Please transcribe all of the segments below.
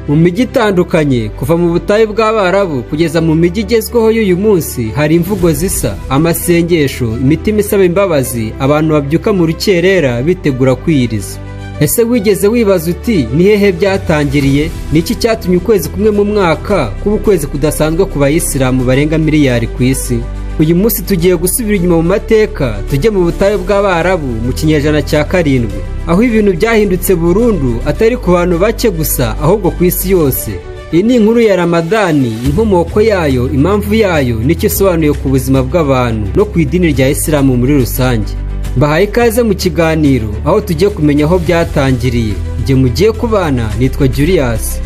Mu mijyi itandukanye kuva mu butayu bw'Abarabu kugeza mu mijyi igezweho y'uyu munsi hari imvugo zisa, amasengesho, imitima isaba imbabazi, abantu babyuka mu rukerera bitegura kwiyiriza. Ese wigeze wibaza uti ni hehe byatangiriye? Niki cyatumye ukwezi kumwe mu mwaka kuba ukwezi kudasanzwe ku bayisilamu barenga miliyari ku isi? Uyu munsi tugiye gusubira inyuma mu mateka, tujye mu butayu bw'Abarabu mu kinyejana cya 7, aho ibintu byahindutse burundu, atari ku bantu bake gusa ahubwo ku isi yose. Iyi ni inkuru ya Ramadani, inkomoko yayo, impamvu yayo, n'icyo isobanuye ku buzima bw'abantu no ku idini rya Isilamu muri rusange. Mbahaye ikaze mu kiganiro aho tugiye kumenya aho byatangiriye. Njye mugiye kubana nitwa Julius.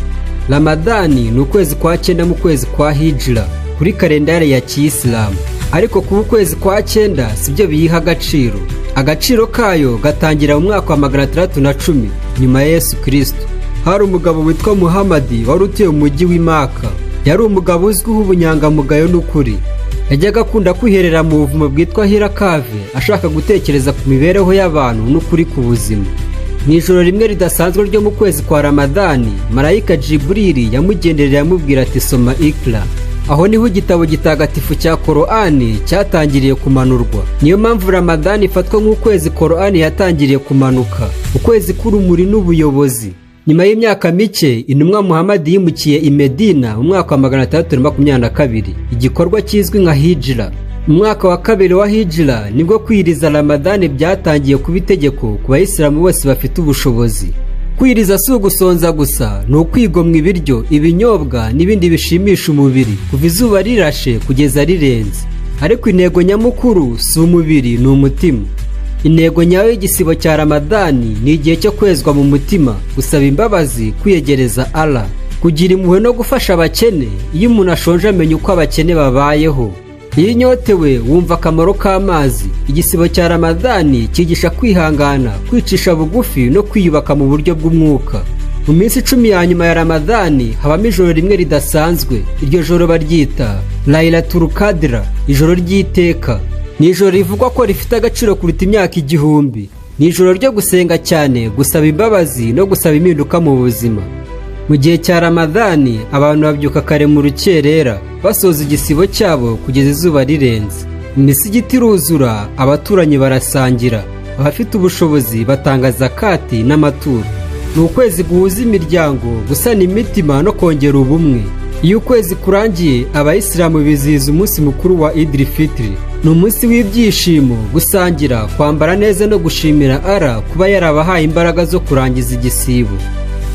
Ramadani ni ukwezi kwa 9 mu kwezi kwa Hijra kuri kalendari ya Kiyisilamu. Ariko kuba ukwezi kwa 9 sibyo biyiha agaciro. Agaciro kayo gatangira mu mwaka wa 610 nyuma ya Yesu Kristo. Hari umugabo witwa Muhamadi wari utuye mu mujyi w'Imaka. Yari umugabo uzwiho ubunyangamugayo n'ukuri. Yajyaga akunda kwiherera mu buvumo bwitwa Hirakave ashaka gutekereza ku mibereho y'abantu n'ukuri ku buzima. Mu ijoro rimwe ridasanzwe ryo mu kwezi kwa Ramadani, marayika Jibrili yamugenderera yamubwira ati soma Ikra. Aho niho igitabo gitagatifu cya Korani cyatangiriye kumanurwa. Niyo mpamvu Ramadani ifatwa nk'ukwezi Korani yatangiriye kumanuka, ukwezi k'urumuri n'ubuyobozi. Nyuma y'imyaka mike, intumwa Muhamadi yimukiye i Medina mu mwaka wa 622, igikorwa kizwi nka Hijra. Mu mwaka wa 2 wa Hijra nibwo kwiriza Ramadani byatangiye kuba itegeko ku bayisilamu bose bafite ubushobozi. Kwiriza si ugusonza gusa, ni ukwigomwa ibiryo, ibinyobwa n'ibindi bishimisha umubiri kuva izuba rirashe kugeza rirenze. Ariko intego nyamukuru si umubiri, ni umutima. Intego nyayo y'igisibo cya Ramadani ni igihe cyo kwezwa mu mutima, gusaba imbabazi, kwiyegereza Allah, kugira impuhwe no gufasha abakene. Iyo umuntu ashonje amenya uko abakene babayeho. Iyo unyotewe wumva akamaro k'amazi. Igisibo cya Ramadani cyigisha kwihangana, kwicisha bugufi no kwiyubaka mu buryo bw'umwuka. Mu minsi 10 ya nyuma ya Ramadani habamo ijoro rimwe ridasanzwe. Iryo joro baryita Laylatul Qadr, ijoro ry'iteka. Ni ijoro rivugwa ko rifite agaciro kuruta imyaka 1000. Ni ijoro ryo gusenga cyane, gusaba imbabazi no gusaba impinduka mu buzima. Mu gihe cya Ramadani abantu babyuka kare mu rukerera basoza igisibo cyabo kugeza izuba rirenze. Imisigiti iruzura, abaturanyi barasangira, abafite ubushobozi batanga zakati n'amaturo. Ni ukwezi guhuza imiryango, gusana imitima no kongera ubumwe. Iyo ukwezi kurangiye, abayisilamu bizihiza umunsi mukuru wa Eid al-Fitr. Ni umunsi w'ibyishimo, gusangira, kwambara neza no gushimira Allah kuba yarabahaye imbaraga zo kurangiza igisibo.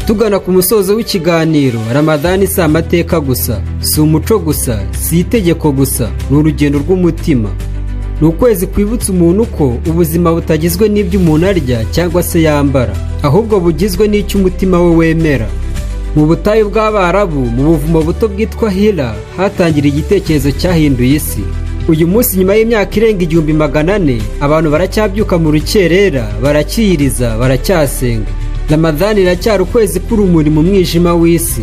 Tugana ku musozo w'ikiganiro, Ramadani si amateka gusa, si umuco gusa, si itegeko gusa, ni urugendo rw'umutima. Ni ukwezi kwibutsa umuntu ko ubuzima butagizwe n'ibyo umuntu arya cyangwa se yambara, ahubwo bugizwe n'icyo umutima we wemera. Mu butayu bw'Abarabu, mu buvumo buto bwitwa Hira, hatangira igitekerezo cyahinduye isi. Uyu munsi nyuma y'imyaka irenga 1400, abantu baracyabyuka mu rukerera, baracyiyiriza, baracyasenga. Ramadani iracyari ukwezi k'urumuri mu mwijima w'isi.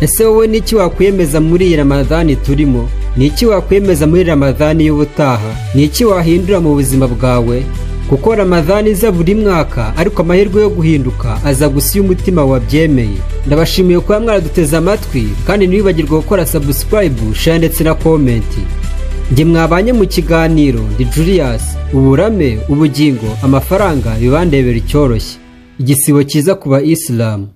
Ese wowe niki wakwiyemeza muri iyi Ramadani turimo? Niki wakwiyemeza muri Ramadani y'ubutaha? Niki wahindura mu buzima bwawe? Kuko Ramadani iza buri mwaka, ariko amahirwe yo guhinduka aza gusa iyo umutima wabyemeye. Ndabashimiye kuba mwaraduteze amatwi, kandi ntiwibagirwe gukora subscribe, share ndetse na comment. Njye mwabanye mu kiganiro ndi Julius. Uburame, ubugingo, amafaranga bibandebera icyoroshye. Igisibo cyiza ku Bayisilamu.